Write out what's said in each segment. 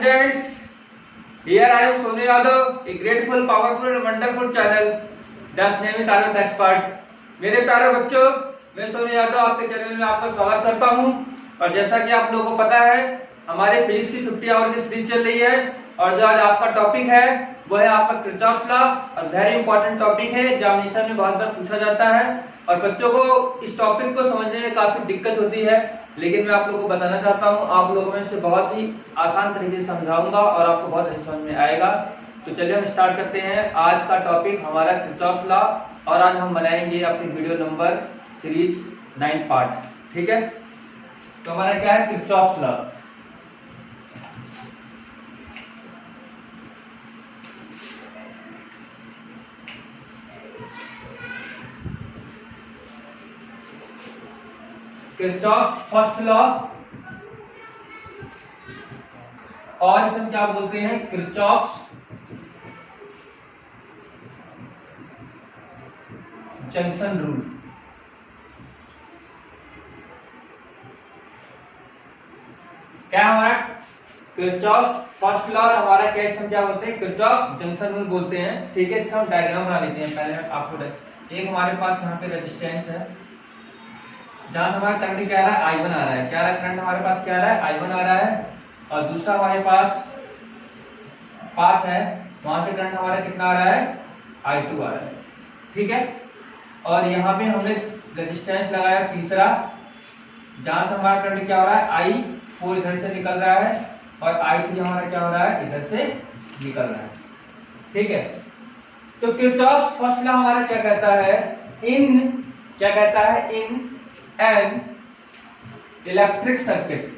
friends, here I am Sonu Yadav, a grateful, powerful and wonderful channel. That's name is Arvind Expert. मेरे प्यारे बच्चों, मैं सोनू यादव आपके channel में आपका स्वागत करता हूं। और जैसा कि आप लोगों को पता है, हमारे फिजिक्स की 50 आवर की सीरीज चल रही है और जो आज आपका टॉपिक है वो है आपका किरचॉफ लॉ और वेरी इंपॉर्टेंट टॉपिक है, एग्जामिनेशन में बहुत बार पूछा जाता है और बच्चों को इस टॉपिक को समझने में काफी दिक्कत होती है। लेकिन मैं आप लोगों को बताना चाहता हूँ, आप लोगों में इसे बहुत ही आसान तरीके से समझाऊंगा और आपको बहुत अच्छी समझ में आएगा। तो चलिए हम स्टार्ट करते हैं। आज का टॉपिक हमारा किरचॉफ लॉ और आज हम बनाएंगे अपनी वीडियो नंबर सीरीज 9 पार्ट। ठीक है, तो हमारा क्या है, Kirchhoff law. Kirchhoff first law और इसे हम क्या बोलते हैं, किरचॉफ जंक्शन रूल। क्या हमारा किरचॉफ फर्स्ट लॉ और हमारा क्या इसे हम क्या बोलते हैं, किरचॉफ जंक्शन रूल बोलते हैं। ठीक है, इसका हम डायग्राम बना लेते हैं। पहले आपको एक हमारे पास यहाँ पे रेजिस्टेंस है जहां से हमारा करंट क्या आ रहा है, I1 आ रहा है। क्या आ रहा है, करंट हमारे पास क्या आ रहा है, I1 आ रहा है। और दूसरा हमारे पास पाथ है, वहां से करंट हमारा कितना आ रहा है, I2 आ रहा है। ठीक है, और यहाँ पे हमने रेजिस्टेंस लगाया तीसरा, जहां से हमारा करंट क्या हो रहा है, I4 इधर से निकल रहा है और I3 हमारा क्या हो रहा है, इधर से निकल रहा है। ठीक है, तो किरचॉफ फर्स्ट लॉ हमारा क्या कहता है, क्या कहता है, इन एन इलेक्ट्रिक सर्किट,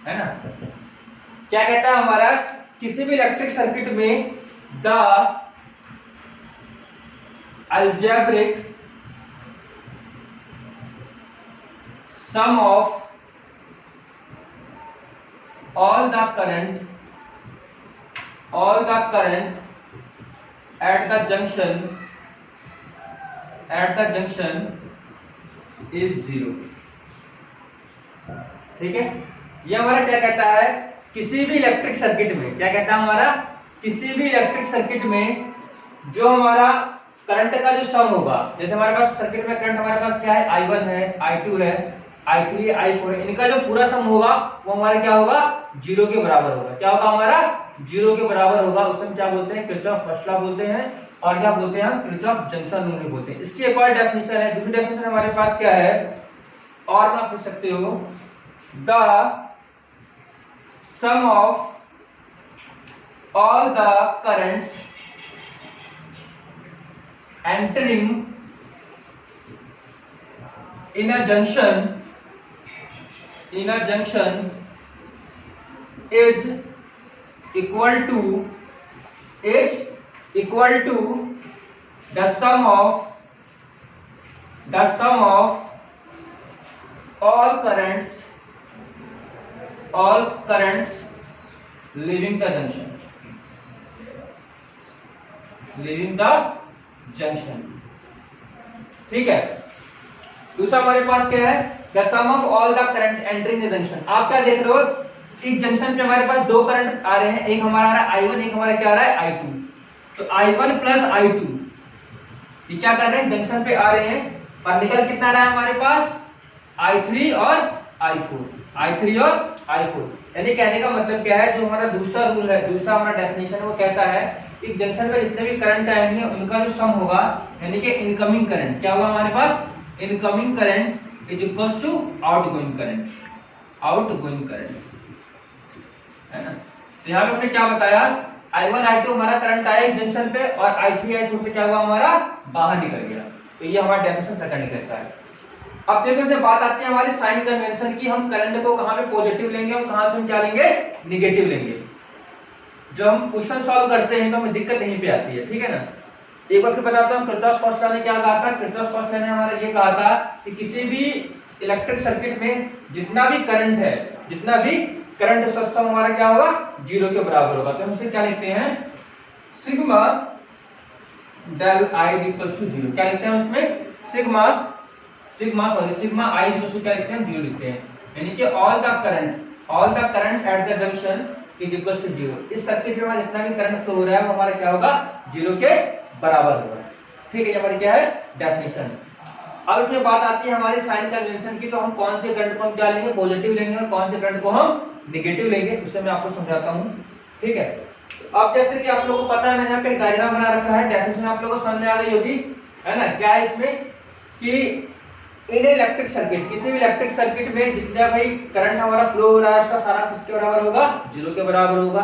है ना। क्या कहता है हमारा, किसी भी इलेक्ट्रिक सर्किट में the algebraic sum of all the current at the junction is 0। ठीक है, ये हमारा क्या कहता है, किसी भी इलेक्ट्रिक सर्किट में, क्या कहता है हमारा, किसी भी इलेक्ट्रिक सर्किट में जो हमारा करंट का जो सम होगा, जैसे हमारे पास सर्किट में करंट हमारे पास क्या है, I1 है, I2 है, I3 है, I4 है, इनका जो पूरा सम होगा वो हमारा क्या होगा, 0 के बराबर होगा। क्या होगा हमारा, 0 के बराबर होगा। उसे हम क्या बोलते हैं, किरचॉफ फर्स्ट लॉ बोलते हैं और क्या बोलते हैं, हम किरचॉफ जंक्शन रूल बोलते हैं। इसकी एक और डेफिनेशन है, दूसरी डेफिनेशन हमारे पास क्या है, और आप पूछ सकते हो, the sum of all the currents entering in a junction is equal to the sum of all currents leaving the junction। ठीक है, दूसरा हमारे पास क्या है, the sum of all the current entering the junction. आप क्या देख रहे हो, इस जंक्शन पे हमारे पास दो करंट आ रहे हैं, एक हमारा आ रहा है I1, एक हमारा क्या आ रहा है, I2। तो I1 प्लस I2 ये क्या कर रहे हैं, जंक्शन पे आ रहे हैं और निकल कितना रहा है हमारे पास, I3 और I4। यानी कहने का मतलब क्या है, जो हमारा दूसरा रूल है, दूसरा हमारा डेफिनेशन है, वो कहता है इस जंक्शन में जितने भी करंट आएंगे उनका जो सम होगा, यानी कि इनकमिंग करंट क्या होगा हमारे पास, incoming current is equals to outgoing current, है ना। तो यहाँ पे हमने क्या बताया, I1 I2 हमारा करंट आया इस जंक्शन पे और I3 I4 से क्या हुआ, हमारा बाहर निकल गया। तो ये हमारा डेफिनेशन सेकंड कहता है। अब देखो इसमें बात आती है हमारे साइन कन्वेंशन की, हम करंट को कहाँ पे पॉजिटिव लेंगे और कहाँ पे हम क्या लेंगे, निगेटिव लेंगे। जो हम क्वेश्चन सॉल्व करते हैं तो हमें दिक्कत यहीं पे आती है। ठीक है ना, एक बार फिर बताता हूँ, किरचॉफ फर्स्ट लॉ ने क्या कहा था, किरचॉफ फर्स्ट लॉ ने हमारा ये कहा था कि किसी भी इलेक्ट्रिक सर्किट में जितना भी करंट है, जितना भी करंट सम हमारा क्या होगा, 0 के बराबर होगा। तो हम इसे क्या लिखते हैं, sigma del I equals to 0। क्या लिखते हैं उसमें, सिग्मा आई इक्वल्स टू क्या लिखते हैं, 0 लिखते हैं। यानी कि all the current all the current at the junction is equal to 0। इस सर्किट में जितना भी करंट फ्लो हो रहा है वो हमारा क्या होगा, 0 के बराबर होगा। ठीक है, ये हमारी क्या है डेफिनेशन। अब इसमें बात आती है हमारी साइन कन्वेंशन की, तो हम कौन से करंट को हम क्या लेंगे, पॉजिटिव लेंगे, और कौन से करंट को हम नेगेटिव लेंगे, उससे मैं आपको समझाता हूँ। ठीक है, अब जैसे कि आप लोगों को पता है मैंने यहाँ पे डायग्राम बना रखा है, डेफिनेशन आप लोगों को समझ आ रही होगी, है ना। क्या है इसमें कि इन इलेक्ट्रिक सर्किट, किसी भी इलेक्ट्रिक सर्किट में जितना भाई करंट हमारा फ्लो हो रहा है उसका सारा किसके बराबर होगा, 0 के बराबर होगा।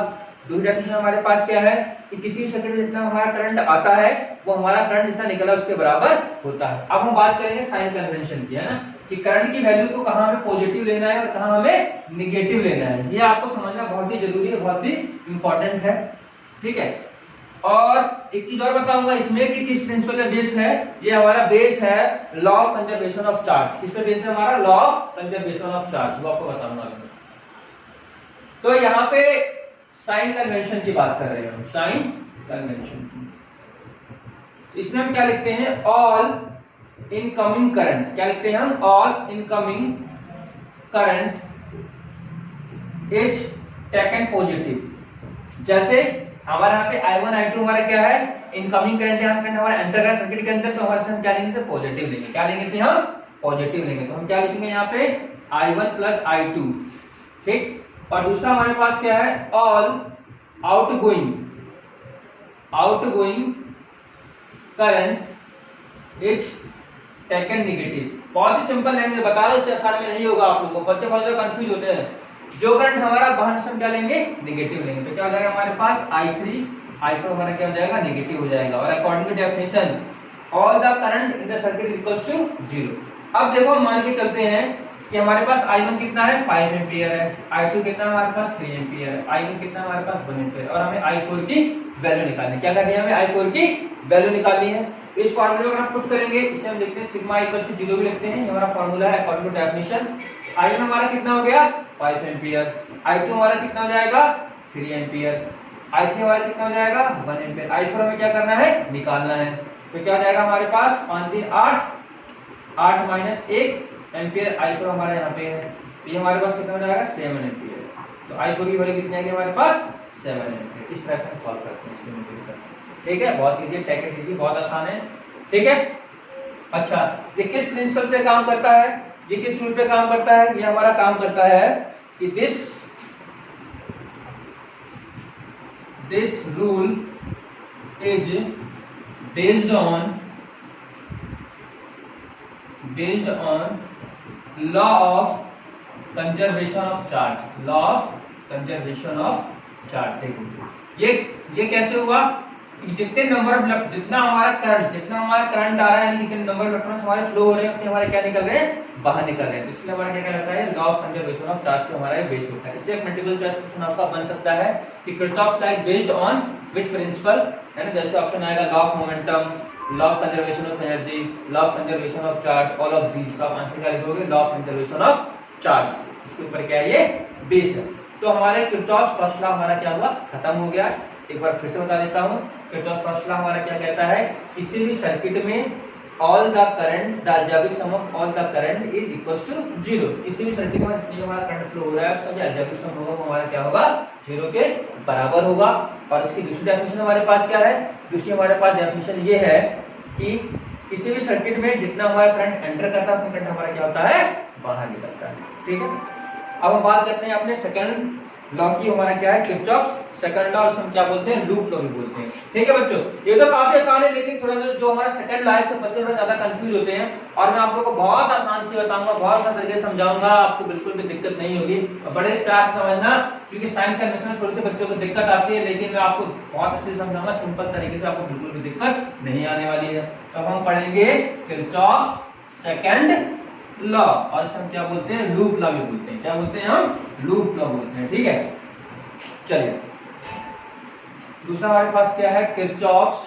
दूसरी डेफिनेशन हमारे पास क्या है कि किसी भी सर्किट में जितना हमारा करंट आता है वो हमारा करंट जितना निकला उसके बराबर होता है। अब हम बात करेंगे साइन कन्वेंशन की, है ना, कि करंट की वैल्यू को कहाँ हमें पॉजिटिव लेना है और कहाँ हमें निगेटिव लेना है। ये आपको समझना बहुत ही जरूरी है, बहुत ही इंपॉर्टेंट है। ठीक है, और एक चीज और बताऊंगा इसमें कि किस प्रिंसिपल पे बेस है। ये हमारा बेस है law of conservation of charge. किस पे बेस है हमारा, law of conservation of charge, वो आपको बताऊंगा। तो यहाँ पे साइन कन्वेंशन की बात कर रहे हैं हम, साइन कन्वेंशन की। इसमें हम क्या लिखते हैं, ऑल इनकमिंग करंट, क्या लिखते हैं हम, all incoming current is taken positive. जैसे हमारे यहाँ पे I1 I2 हमारा क्या है, इनकमिंग करंट, यहाँ करंट हमारा एंटर कर सर्किट के अंदर, तो हमारे से हम क्या लेंगे, पॉजिटिव लेंगे। क्या लेंगे इसे हम, पॉजिटिव लेंगे। तो हम क्या लिखेंगे यहाँ पे I1 प्लस I2। ठीक, और दूसरा हमारे पास क्या है, all outgoing current is taken negative. बहुत ही सिंपल लैंग्वेज बता रहा हूं, इससे आसान में नहीं होगा आप लोगों को, बच्चे बहुत ज्यादा कंफ्यूज होते हैं। जो करंट हमारा बाहर से हम क्या लेंगे, नेगेटिव लेंगे। तो क्या हो जाएगा हमारे पास I3 I4 हमारा क्या हो जाएगा, नेगेटिव हो जाएगा। और according to definition all the current in the circuit equals to 0। अब देखो हम मान के चलते हैं कि हमारे पास I1 कितना है, 5 एम्पियर है, I2 कितना है हमारे पास, 3 एम्पियर है, I1 कितना हमारे पास, 1 एम्पियर, और हमें I4 की वैल्यू निकालनी है। क्या करनी है, हमें I4 की वैल्यू निकालनी है। इस फॉर्मूले में अगर हम पुट करेंगे, इसे हम लिखते हैं सिग्मा इक्वल टू 0 भी लिखते हैं, ये हमारा फॉर्मूला है अकॉर्डिंग टू डेफिनेशन। I1 हमारा कितना हो गया, 5 एम्पियर, I2 हमारा कितना हो जाएगा, 3 एम्पियर, I3 हमारा कितना हो जाएगा, 1 एम्पियर, I4 हमें क्या करना है, निकालना है। तो क्या हो जाएगा हमारे पास, 5 3 8, 8 माइनस 1 एम्पियर, I4 हमारे यहाँ पे है, तो ये हमारे पास कितना हो जाएगा, 7 एम्पियर। तो I4 की वैल्यू कितनी आएगी हमारे पास, 7 एम्पियर। इस तरह से हम सॉल्व करते हैं इसके न्यूमेरिकल। ठीक है, बहुत इजी, टेक इट इजी, बहुत आसान है। ठीक है, अच्छा, ये किस प्रिंसिपल पे काम करता है, ये किस रूल पे काम करता है, ये हमारा काम करता है कि this rule is based on law of conservation of charge, law of conservation of charge. देखो ये कैसे हुआ, जितने नंबर ऑफ, जितना हमारा करंट आ रहा है, यानी जितने नंबर ऑफ इलेक्ट्रॉन्स हमारे फ्लो हो रहे हैं, उतने हमारे क्या निकल रहे हैं, बाहर निकल रहे हैं। तो इसलिए हमारा क्या कहलाता है, law of conservation of charge पे हमारा बेस होता है। इससे एक मल्टीपल चॉइस क्वेश्चन आपका बन सकता है कि Kirchhoff's law is based on which principle, है ना। जैसे ऑप्शन आएगा law of momentum, law of conservation of energy, law of conservation of charge, all of these का आंसर क्या लिखोगे, law of conservation of charge. इसके ऊपर क्या है, ये बेस है। तो हमारे किरचॉफ्स फर्स्ट लॉ हमारा क्या हुआ, खत्म हो गया। एक बार फिर से बता देता हूँ, किरचॉफ्स फर्स्ट लॉ हमारा क्या कहता है, किसी भी सर्किट में all the current, the algebraic sum of all the current is equals to 0। किसी भी सर्किट में जितना हमारा करंट फ्लो हो रहा है उसका जो अलजेब्रिक सम होगा वो हमारा क्या होगा, 0 के बराबर होगा। और इसकी दूसरी डेफिनेशन हमारे पास क्या है, दूसरी हमारे पास डेफिनेशन ये है कि किसी भी सर्किट में जितना हमारा करंट एंटर करता है उतना करंट हमारा क्या होता है, बाहर निकलता है। ठीक है, अब हम बात करते हैं अपने सेकंड लॉ की। हमारा क्या है, किरचॉफ्स सेकंड लॉ, हम क्या बोलते हैं, लूप लॉ भी बोलते हैं। ठीक है बच्चों, ये तो काफी आसान है, लेकिन थोड़ा सा जो हमारा सेकंड लॉ है तो बच्चे थोड़ा ज्यादा कंफ्यूज होते हैं, और मैं आप लोगों को बहुत आसान से बताऊंगा, बहुत आसान तरीके से समझाऊंगा, आपको बिल्कुल भी दिक्कत नहीं होगी। बड़े प्यार से समझना, क्योंकि साइन कन्वेंशन में थोड़ी सी बच्चों को दिक्कत आती है, लेकिन मैं आपको बहुत अच्छे से समझाऊंगा, सिंपल तरीके से, आपको बिल्कुल भी दिक्कत नहीं आने वाली है। अब हम पढ़ेंगे किरचॉफ्स सेकंड लॉ, और इसे हम क्या बोलते हैं, लूप लॉ भी बोलते हैं। क्या बोलते हैं हम, लूप लॉ बोलते हैं। ठीक है, चलिए दूसरा हमारे पास क्या है, किरचॉफ्स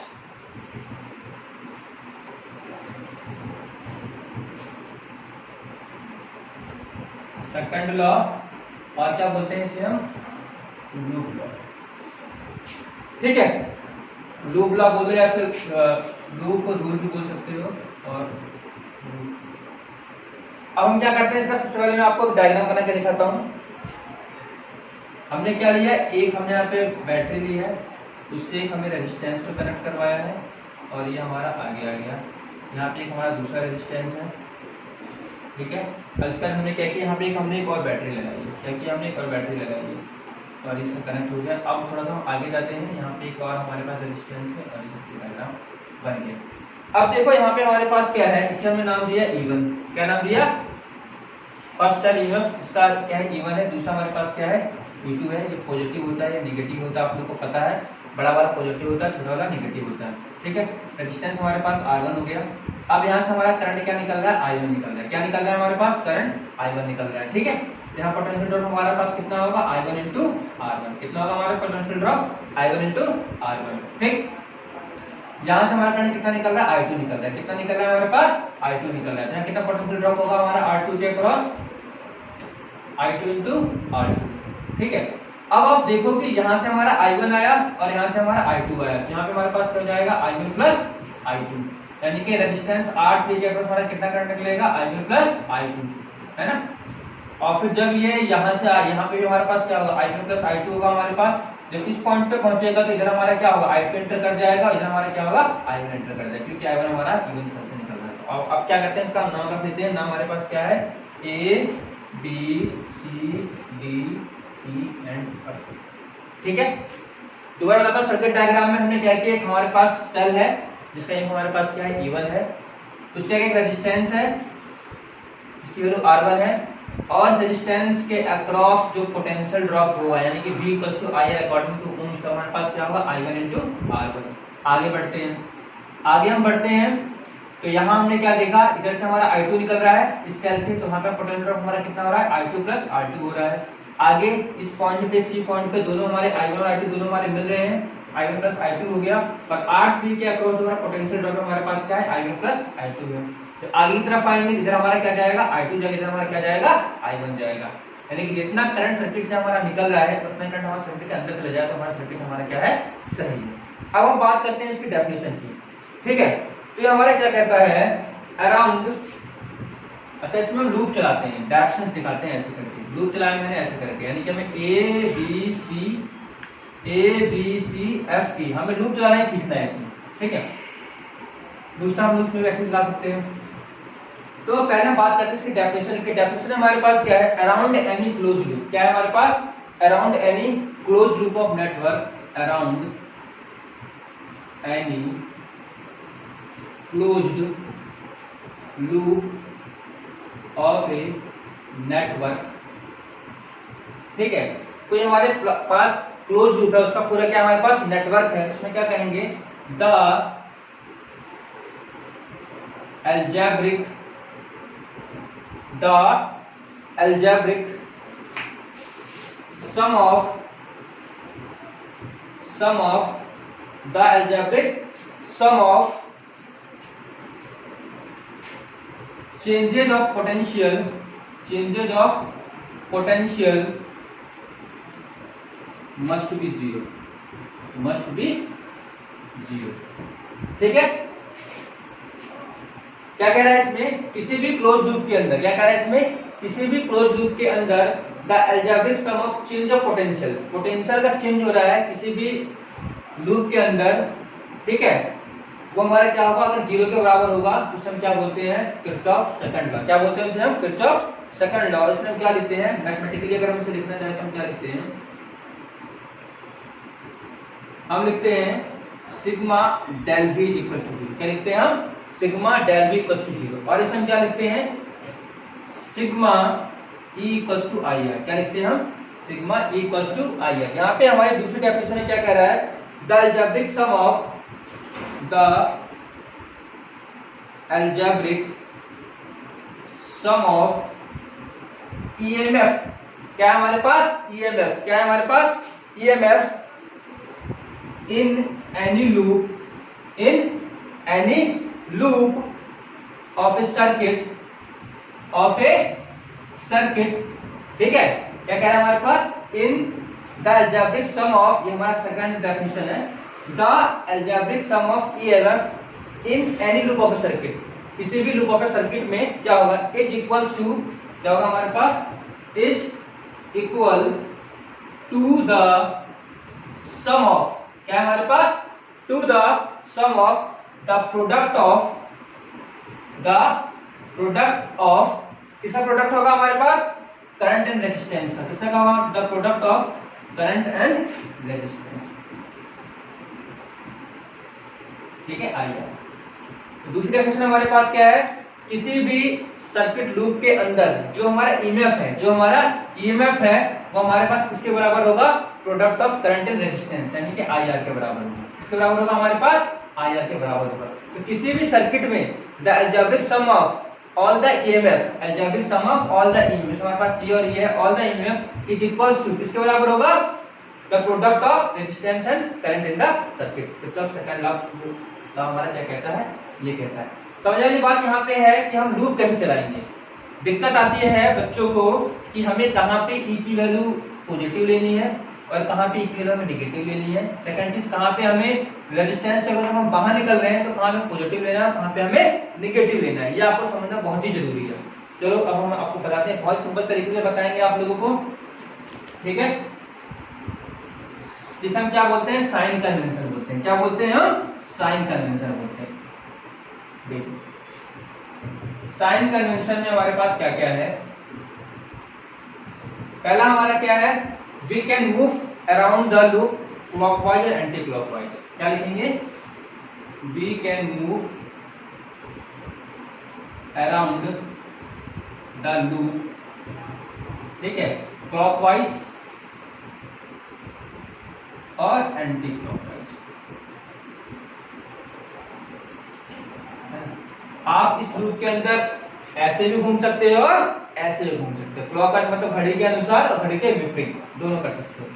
सेकंड लॉ, और क्या बोलते हैं इसे हम, लूप लॉ। ठीक है, लूप लॉ बोलो या फिर लूप को रूल भी बोल सकते हो। और अब हम क्या करते हैं, इसका सबसे पहले मैं आपको डायग्राम बना के दिखाता हूं। हमने क्या लिया, एक हमने यहाँ पे बैटरी ली है, उससे एक हमें रेजिस्टेंस को कनेक्ट करवाया है और ये हमारा आगे आ गया। यहाँ पे एक हमारा दूसरा रेजिस्टेंस है, ठीक है। और इसका हमने क्या किया, यहाँ पे हमने एक और बैटरी लगाई है, क्या किया हमने, एक और बैटरी लगाई है और इससे कनेक्ट हो गया। अब थोड़ा सा हम आगे जाते हैं, यहाँ पे एक और हमारे पास रेजिस्टेंस है और इसका डायग्राम बन गया। अब देखो यहाँ पे हमारे पास क्या है, इसे हमने नाम दिया E1। क्या नाम दिया, फर्स्ट सेल EMF इसका क्या है, E1 है। दूसरा हमारे पास क्या है, E2 है। ये पॉजिटिव होता है या नेगेटिव होता है आप लोग को पता है, बड़ा वाला पॉजिटिव होता है, छोटा वाला नेगेटिव होता है, ठीक है। रेजिस्टेंस हमारे पास R1 हो गया। अब यहाँ से हमारा करंट क्या निकल रहा है, I1 निकल रहा है। क्या निकल रहा है हमारे पास, करंट I1 निकल रहा है, ठीक है। यहाँ पोटेंशियल ड्रॉप हमारे पास कितना होगा, I1 into R1। कितना होगा हमारा potential drop, I1 into R1, ठीक। यहाँ से हमारा करंट कितना निकल रहा है, I2 निकल रहा है। कितना निकल रहा है हमारे पास, I2 निकल रहा है। यहाँ कितना पोटेंशियल ड्रॉप होगा हमारा R2 के अक्रॉस, I2 into R2, ठीक है। अब आप देखो कि यहाँ से हमारा I1 आया और यहाँ से हमारा I2 आया, यहाँ पे हमारे पास क्या हो जाएगा, I1 plus I2, यानी कि रेजिस्टेंस R3 के अक्रॉस हमारा कितना करंट निकलेगा, I1 plus I2, है ना। और फिर जब ये यहाँ से यहाँ पे हमारे पास क्या होगा, I1 plus I2 होगा हमारे पास। जब इस पॉइंट पे पहुंचेगा तो इधर हमारा क्या होगा, I2 एंटर कर जाएगा, इधर हमारा क्या होगा, I1 एंटर कर जाएगा, क्योंकि I1 हमारा इवन सेल से निकल रहा है। अब क्या करते हैं, इसका नाम रख लेते हैं। नाम हमारे पास क्या है, A B C D E and F, ठीक है। दोबारा बताता हूँ, सर्किट डायग्राम में हमने क्या किया, हमारे पास सेल है जिसका एक हमारे पास क्या है, E1 है, उसका एक रेजिस्टेंस है जिसकी वैल्यू R1 है, और रेजिस्टेंस के अक्रॉस जो पोटेंशियल ड्रॉप होगा यानी कि V = I according two ohm, इसका हमारे पास क्या होगा, I1 into R1। आगे बढ़ते हैं, आगे हम बढ़ते हैं तो यहाँ हमने क्या देखा, इधर से हमारा I2 निकल रहा है इस सेल से, तो वहां पर पोटेंशियल ड्रॉप हमारा कितना हो रहा है, I2 plus R2 हो रहा है। आगे इस पॉइंट पे, C पॉइंट पे दोनों हमारे I1 और I2 दोनों हमारे मिल रहे हैं, I1 plus I2 हो गया। और R3 के अक्रॉस हमारा पोटेंशियल ड्रॉप हमारे पास क्या है, I1 plus I2 है। तो आगे की तरफ आएंगे, इधर हमारा क्या जाएगा, I2 जाएगा, इधर हमारा क्या जाएगा, I1 जाएगा। यानी कि जितना करंट सर्किट से हमारा निकल रहा है उतना करंट हमारे सर्किट के अंदर चले जाए तो हमारा सर्किट हमारा क्या है, सही है। अब हम बात करते हैं इसकी डेफिनेशन की, ठीक है। तो ये हमारा क्या कहता है, अराउंड, अच्छा इसमें हम लूप चलाते हैं, डायरेक्शंस दिखाते हैं ऐसे करके, लूप चलाया मैंने ऐसे करके, यानी कि हमें A B C F E, हमें लूप चलाना ही सीखना है इसमें, ठीक है। दूसरा हम लूप में वैसे चला सकते हैं। तो पहले बात करते हैं इसकी डेफिनेशन की। डेफिनेशन हमारे पास क्या है, अराउंड एनी क्लोज लूप। क्या है हमारे पास, around any close loop of network, around any closed loop of a network, ठीक है। तो ये हमारे पास क्लोज लूप है, उसका पूरा क्या हमारे पास नेटवर्क है, उसमें क्या कहेंगे, the algebraic sum of changes of potential must be zero, ठीक है। क्या कह रहा है इसमें, किसी भी क्लोज लूप के अंदर, क्या कह रहा है इसमें, किसी भी क्लोज लूप के अंदर the algebraic sum of change of potential, potential का चेंज हो रहा है किसी भी लूप के अंदर, ठीक है, वो हमारा क्या होगा, अगर 0 के बराबर होगा तो उसे हम क्या बोलते हैं, किरचॉफ सेकंड लॉ। क्या बोलते हैं उसे हम, किरचॉफ सेकंड लॉ। इसमें हम क्या लिखते हैं, मैथमेटिकली अगर हम इसे लिखना चाहें तो हम क्या लिखते हैं, हम लिखते हैं sigma del V equal to 0। क्या लिखते हैं हम, sigma del V equal to 0। और इसमें क्या लिखते हैं, sigma E equal to IR। क्या लिखते हैं हम, sigma E equal to IR। यहाँ पे हमारी दूसरी डेफिनेशन में क्या कह रहा है, the algebraic sum of EMF। क्या है हमारे पास, EMF। क्या है हमारे पास, EMF in any loop of a circuit, ठीक है। क्या कह रहा है हमारे पास, in the algebraic sum of, ये हमारा सेकंड डेफिनेशन है, the algebraic sum of EMF in any loop of a circuit, किसी भी लूप ऑफ ए सर्किट में क्या होगा, इज इक्वल्स टू, क्या होगा हमारे पास, is equal to the sum of, क्या है हमारे पास, to the sum of the product of किसका प्रोडक्ट होगा हमारे पास, करंट एंड रेजिस्टेंस का, किसका होगा, the product of current and resistance. ठीक है, आइए तो दूसरी डेफिनेशन हमारे पास क्या है, किसी भी सर्किट लूप के अंदर जो हमारा ईएमएफ है वो हमारे पास किसके बराबर होगा, product of current and resistance, यानी कि आईआर के बराबर होगा। किसके बराबर होगा हमारे पास, आईआर के बराबर होगा। तो किसी भी सर्किट में the algebraic sum of all the EMF, algebraic sum of all the EMF, हमारे पास सी और ये है, all the EMF is equals to किसके बराबर होगा, the product of resistance and current in the circuit. तो सब सेकंड लॉ हमारा क्या कहता है, ये कहता है। समझने वाली बात यहाँ पे है कि हम लूप कैसे चलाएंगे। दिक्कत आती है बच्चों को कि हमें कहाँ पे ई की वैल्यू पॉजिटिव लेनी है और कहाँ पे ई की वैल्यू हमें नेगेटिव लेनी है। सेकंड चीज, कहाँ पे हमें रेजिस्टेंस से अगर हम बाहर निकल रहे हैं तो कहाँ पे पॉजिटिव लेना है, कहाँ पे हमें नेगेटिव लेना है, ये आपको समझना बहुत ही जरूरी है। चलो अब हम आपको बताते हैं, बहुत सिंपल तरीके से बताएंगे आप लोगों को, ठीक है। जिसे हम क्या बोलते हैं, साइन कन्वेंशन बोलते हैं। क्या बोलते हैं हम, साइन कन्वेंशन बोलते हैं। देखिए साइन कन्वेंशन में हमारे पास क्या क्या है। पहला हमारा क्या है, we can move around the loop clockwise और एंटी क्लॉकवाइज। क्या लिखेंगे, we can move around the loop, ठीक है, क्लॉकवाइज और एंटी क्लॉकवाइज। आप इस लूप के अंदर ऐसे भी घूम सकते हो और ऐसे भी घूम सकते हो, क्लॉकवाइज मतलब घड़ी के अनुसार और घड़ी के विपरीत, दोनों कर सकते हो।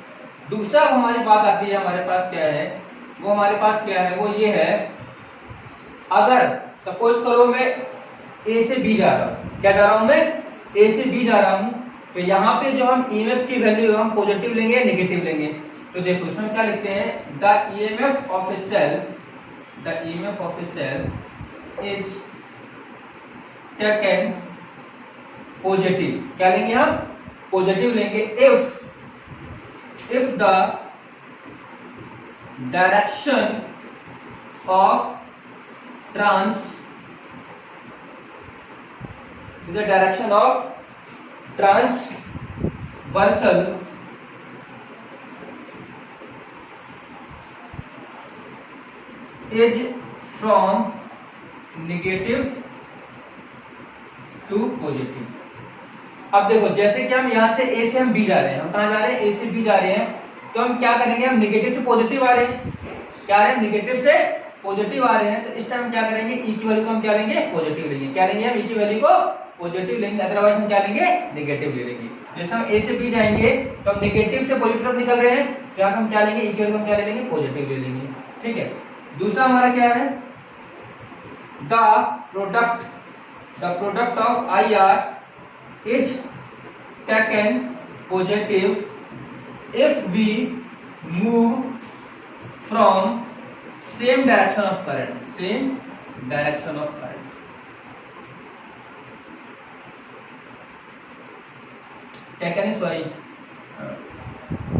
दूसरा हमारी बात आती है, हमारे पास क्या है, वो हमारे पास क्या है, वो ये है, अगर सपोज करो मैं ए से बी जा रहा हूं, क्या जा रहा हूं मैं, ए से बी जा रहा हूं, तो यहाँ पे जो हम ईएमएफ की वैल्यू हम पॉजिटिव लेंगे या नेगेटिव लेंगे। तो देखो इसमें क्या लिखते हैं, the EMF of a cell is taken positive. क्या लेंगे हम, पॉजिटिव लेंगे if the direction of transversal is from negative to positive. अब देखो जैसे कि हम यहाँ से ए से हम बी जा रहे हैं, हम कहाँ जा रहे हैं, ए से बी जा रहे हैं, तो हम क्या करेंगे, हम नेगेटिव से पॉजिटिव आ रहे हैं, क्या आ रहे हैं, नेगेटिव से पॉजिटिव आ रहे हैं, तो इस टाइम क्या करेंगे, ई की वैल्यू को हम क्या लेंगे, पॉजिटिव लेंगे। क्या लेंगे, हम ई की वैल्यू को पॉजिटिव लेंगे, अदरवाइज हम क्या लेंगे, नेगेटिव ले लेंगे। जैसे हम ए से बी जाएंगे तो हम नेगेटिव से पॉजिटिव निकल रहे हैं, तो यहाँ हम क्या लेंगे, ई की वैल्यू को हम क्या ले लेंगे, पॉजिटिव ले लेंगे, ठीक है। दूसरा हमारा क्या है, the product of IR is taken positive if we move from same direction of current, taken is sorry,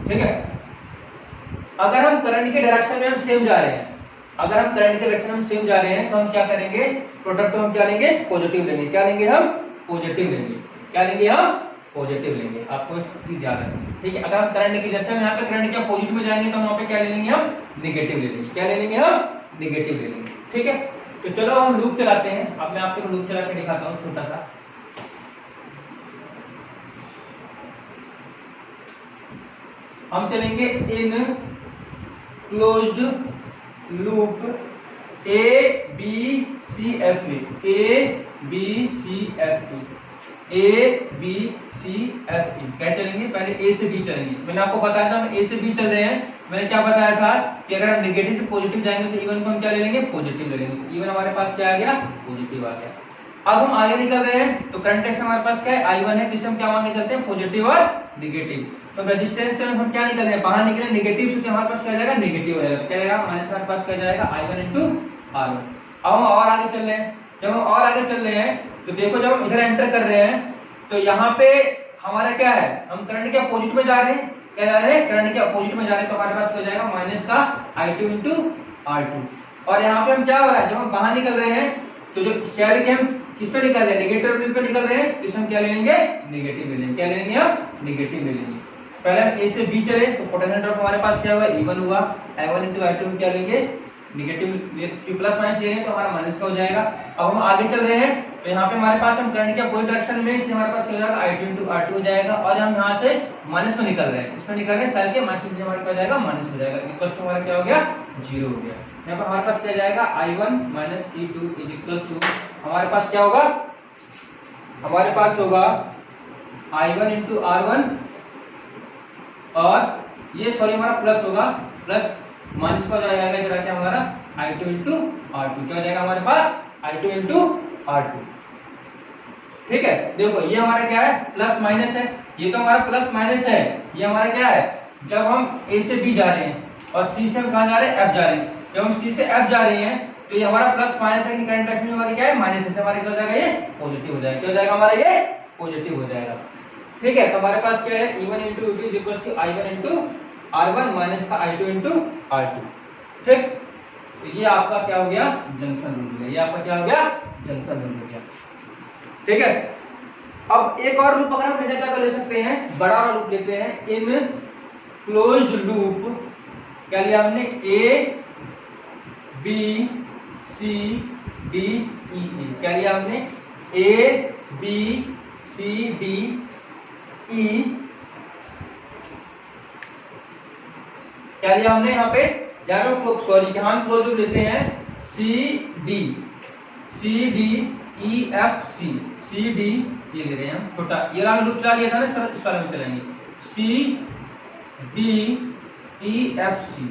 ठीक है। अगर हम करंट के डायरेक्शन में हम सेम जा रहे हैं, अगर हम करंट के डायरेक्शन में सेम जा रहे हैं तो हम क्या करेंगे, प्रोडक्ट को हम क्या लेंगे, पॉजिटिव लेंगे। क्या लेंगे, हम पॉजिटिव लेंगे। क्या लेंगे, हम पॉजिटिव लेंगे। आपको एक चीज याद रखनी, ठीक है। अगर हम करंट की, जैसे हम यहाँ पे करंट के पॉजिटिव में जाएंगे तो वहां पे क्या ले लेंगे, हम नेगेटिव ले लेंगे। क्या ले लेंगे, हम नेगेटिव ले लेंगे, ठीक है। तो चलो हम लूप चलाते हैं। अब मैं आपको लूप चला के दिखाता हूँ छोटा सा। हम चलेंगे इन क्लोज्ड लूप ABCFE, क्या चलेंगे, पहले ए से बी चलेंगे। मैंने आपको बताया था हम ए से बी चल रहे हैं, मैंने क्या बताया था कि अगर हम नेगेटिव से पॉजिटिव जाएंगे तो इवन को हम क्या ले लेंगे, पॉजिटिव ले लेंगे। इवन हमारे पास क्या आ गया, पॉजिटिव आ गया। अब हम आगे निकल रहे हैं तो करंट टेस्ट हमारे पास क्या है, I1 है, जिसे हम क्या मांगे चलते हैं, पॉजिटिव और नेगेटिव। तो रेजिस्टेंस से हम क्या निकल रहे हैं, बाहर निकले नेगेटिव से, हमारे पास क्या जाएगा, नेगेटिव हो जाएगा। क्या जाएगा, माइनस हमारे पास क्या जाएगा, I1 इंटू R1। अब हम और आगे चल रहे हैं। जब हम और आगे चल रहे हैं तो देखो जब हम इधर एंटर कर रहे हैं तो यहाँ पे हमारा क्या है, हम करंट के अपोजिट में जा रहे हैं, क्या जा रहे हैं, करंट के अपोजिट में जा रहे हैं, तो हमारे पास हो जाएगा माइनस का I2 इंटू R2। और यहाँ पे हम क्या हो रहा है, जब हम बाहर निकल रहे हैं तो जो शेल के हम किस पे निकल रहे हैं, नेगेटिव टर्मिनल पे निकल रहे हैं, तो हम क्या ले लेंगे, नेगेटिव ले लेंगे। क्या ले लेंगे हम, नेगेटिव ले लेंगे। पहले हम ए से बी चले तो पोटेंशियल ड्रॉप हमारे पास क्या हुआ, E1 हुआ। I1 इंटू I2 में क्या लेंगे, नेगेटिव प्लस माइनस ले रहे हैं तो हमारा माइनस का हो जाएगा। अब हम आगे चल रहे हैं तो यहाँ पे हमारे पास हम करंट के अपोजिट डायरेक्शन में, इसलिए हमारे पास क्या हो जाएगा, I2 इंटू R2 हो जाएगा। और हम यहाँ से माइनस में निकल रहे हैं, इसमें निकल रहे हैं सेल के माइनस में, हमारे पास जाएगा माइनस हो जाएगा, इक्वल टू हमारा क्या हो गया, 0 हो गया। यहाँ पर हमारे पास क्या जाएगा, I1 minus E2 is equal to, हमारे पास क्या होगा, हमारे पास होगा I1 इंटू R1 और ये सॉरी हमारा प्लस होगा, प्लस माइनस का हो जाएगा जरा क्या हमारा I2 इंटू R2। क्या हो जाएगा हमारे पास, I2 इंटू R2। ठीक है, देखो ये हमारा क्या है, प्लस माइनस है, ये तो हमारा प्लस माइनस है। ये हमारा क्या है, जब हम ए से बी जा रहे हैं और सी से हम कहा जा रहे हैं, एफ जा रहे हैं। जब हम सी से एफ जा रहे हैं तो ये हमारा प्लस माइनस है, करंट डायरेक्शन में हमारी क्या है, माइनस है, हमारे क्या हो जाएगा, ये पॉजिटिव हो जाएगा। क्या हो जाएगा हमारा, ये पॉजिटिव हो जाएगा। ठीक है, तो हमारे पास क्या है, E1 into E2 is equal to I1 into R1 minus का I2 इंटू R2। ठीक, तो ये आपका क्या हो गया, जंक्शन रूल हो गया। ये आपका क्या हो गया, जंक्शन रूल हो गया। ठीक है, अब एक और लूप अगर हम लेना चाहे तो ले सकते हैं, बड़ा वाला लूप लेते हैं। इन क्लोज्ड लूप क्या लिया हमने, A B C D E E, क्या लिया हमने, A B C D E, क्या लिया हमने यहाँ पे, सॉरी यहाँ हम क्लोज लूप लेते हैं, C D E F C, C D ये ले रहे हैं हम छोटा, ये वाला लूप चला लिया था ना, इस वाले में चलाएंगे, C D E F C।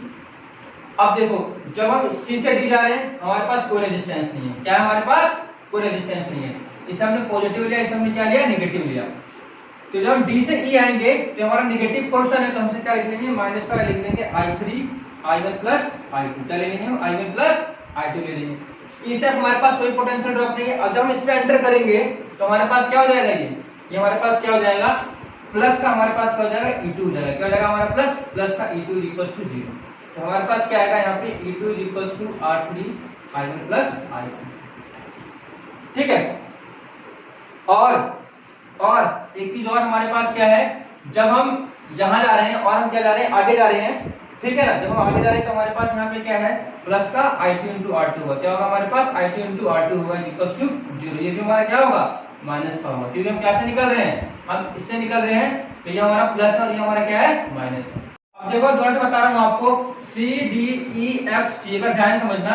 अब देखो जब हम C से D जा रहे हैं हमारे पास कोई रेजिस्टेंस नहीं है, क्या है हमारे पास, कोई रेजिस्टेंस नहीं है। इसे हमने पॉजिटिव लिया, इसे हमने क्या लिया, नेगेटिव लिया। तो जब हम D से E आएंगे तो हमारा नेगेटिव पोर्शन है, तो हमसे क्या लिख लेंगे, माइनस का लिख लेंगे I3 I1 प्लस I2। क्या ले लेंगे हम, I1 प्लस I2 ले लेंगे। इससे हमारे पास कोई पोटेंशियल ड्रॉप नहीं है। अब जब हम इसमें एंटर करेंगे तो हमारे पास क्या हो जाएगा, ये हमारे पास क्या हो जाएगा, प्लस का हमारे पास क्या हो जाएगा, E2 हो जाएगा। क्या हो जाएगा हमारा प्लस का E2 इक्वल टू 0। तो हमारे पास क्या आएगा यहाँ पे, E2 equal to R3 I1 plus I2। ठीक है, और एक चीज और हमारे पास क्या है, जब हम यहां जा रहे हैं और हम क्या जा रहे हैं, आगे जा रहे हैं, ठीक है ना, जब हम आगे जा रहे हैं तो हमारे पास यहाँ पे क्या है, प्लस का I2 इंटू R2 होगा। क्या होगा हमारे पास, I2 इंटू R2 होगा इक्वल टू 0। ये भी हमारा क्या होगा, माइनस का होगा, क्योंकि हम क्या से निकल रहे हैं, हम इससे निकल रहे हैं, तो ये हमारा प्लस और ये हमारा क्या है, माइनस। अब देखो दोबारा से बता रहा हूँ आपको, C D E F C का ध्यान समझना,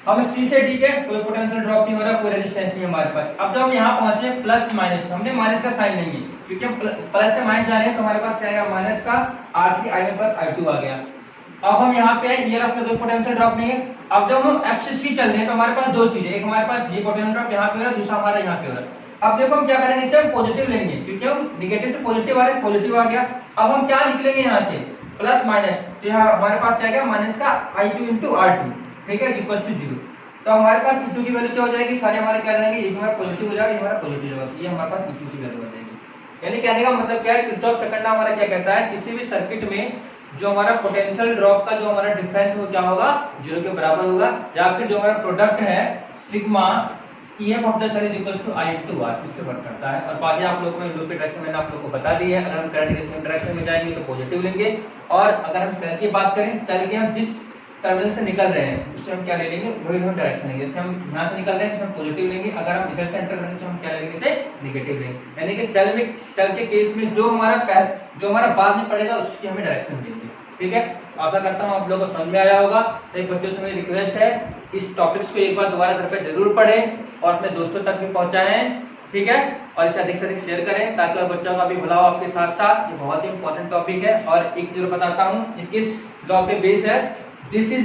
हम C से D के कोई पोटेंशियल ड्रॉप नहीं हो रहा, कोई रेजिस्टेंस नहीं है हमारे पास। अब जब हम यहाँ पहुंचे प्लस माइनस, तो हमने माइनस का साइन लेंगे, क्योंकि हम प्लस से माइनस जा रहे हैं, तो हमारे पास क्या आएगा, माइनस का R3 I1 प्लस I2 आ गया। अब हम यहाँ पे ये रखते कोई पोटेंशियल ड्रॉप नहीं है। अब जब हम F से C चल रहे हैं तो हमारे पास दो चीजें, एक हमारे पास ये पोटेंशियल ड्रॉप यहाँ पे हो रहा है, दूसरा हमारा यहाँ पे हो रहा है। अब देखो हम क्या करेंगे, इसे हम पॉजिटिव लेंगे, क्योंकि हम निगेटिव से पॉजिटिव आ रहे हैं, पॉजिटिव आ गया। अब हम क्या लिख लेंगे यहाँ से, प्लस माइनस, तो यहाँ हमारे पास क्या गया, माइनस का I2 इंटू R2, ठीक है, इक्वल टू 0। तो हमारे पास E2 की वैल्यू क्या हो जाएगी, सारे हमारे क्या जाएंगे, ये हमारा पॉजिटिव हो जाएगा, ये हमारा पॉजिटिव होगा, ये हमारे पास E2 की वैल्यू हो जाएगी। यानी कहने का मतलब क्या है, किरचॉफ सेकंड लॉ हमारा क्या कहता है, किसी भी सर्किट में जो हमारा पोटेंशियल ड्रॉप का जो हमारा डिफरेंस वो क्या होगा, 0 के बराबर होगा, या फिर जो हमारा प्रोडक्ट है sigma EF of the cell is equal to I/2R, इस पे वर्क करता है। और बाकी आप लोगों को लूप के डायरेक्शन मैंने आप लोगों को बता दी है। अगर हम करंट के सेम डायरेक्शन में जाएंगे तो पॉजिटिव लेंगे, और अगर हम सेल की बात करें, सेल के हम जिस टर्मिनल से निकल रहे हैं उससे हम क्या ले लेंगे, वही हम डायरेक्शन लेंगे। जैसे हम यहाँ से निकल रहे हैं तो हम पॉजिटिव लेंगे, अगर हम इधर से एंटर करेंगे तो हम क्या लेंगे, इसे नेगेटिव लेंगे। यानी कि सेल के केस में जो हमारा बाद में पड़ेगा उसकी हमें डायरेक्शन देंगे। ठीक है, आशा करता हूँ आप लोगों को समझ में आया होगा। तो एक बच्चों से मेरी रिक्वेस्ट है, इस टॉपिक्स को एक बार दोबारा घर पे जरूर पढ़ें और अपने दोस्तों तक भी पहुंचाएं। ठीक है, और इसे अधिक से अधिक शेयर करें ताकि और बच्चों का भी भला हो आपके साथ साथ। ये बहुत ही इंपॉर्टेंट टॉपिक है। और एक चीज बताता हूँ, ये किस लॉ पे बेस है, this is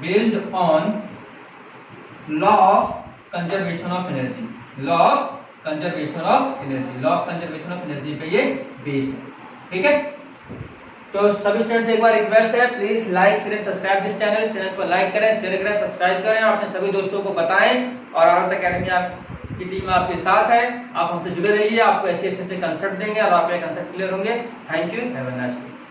based on law of conservation of energy. Law of conservation of energy पे ये बेस है। ठीक है, तो सभी स्टूडेंट्स से एक बार रिक्वेस्ट है, please like share subscribe this channel को लाइक करें, शेयर करें, सब्सक्राइब करें, अपने सभी दोस्तों को बताएं और आरत एकेडमी की टीम आपके साथ है, आप हमसे जुड़े रहिए, आपको ऐसे ऐसे कंसेप्ट देंगे और आपके कंसेप्ट क्लियर होंगे। Thank you, have a nice day.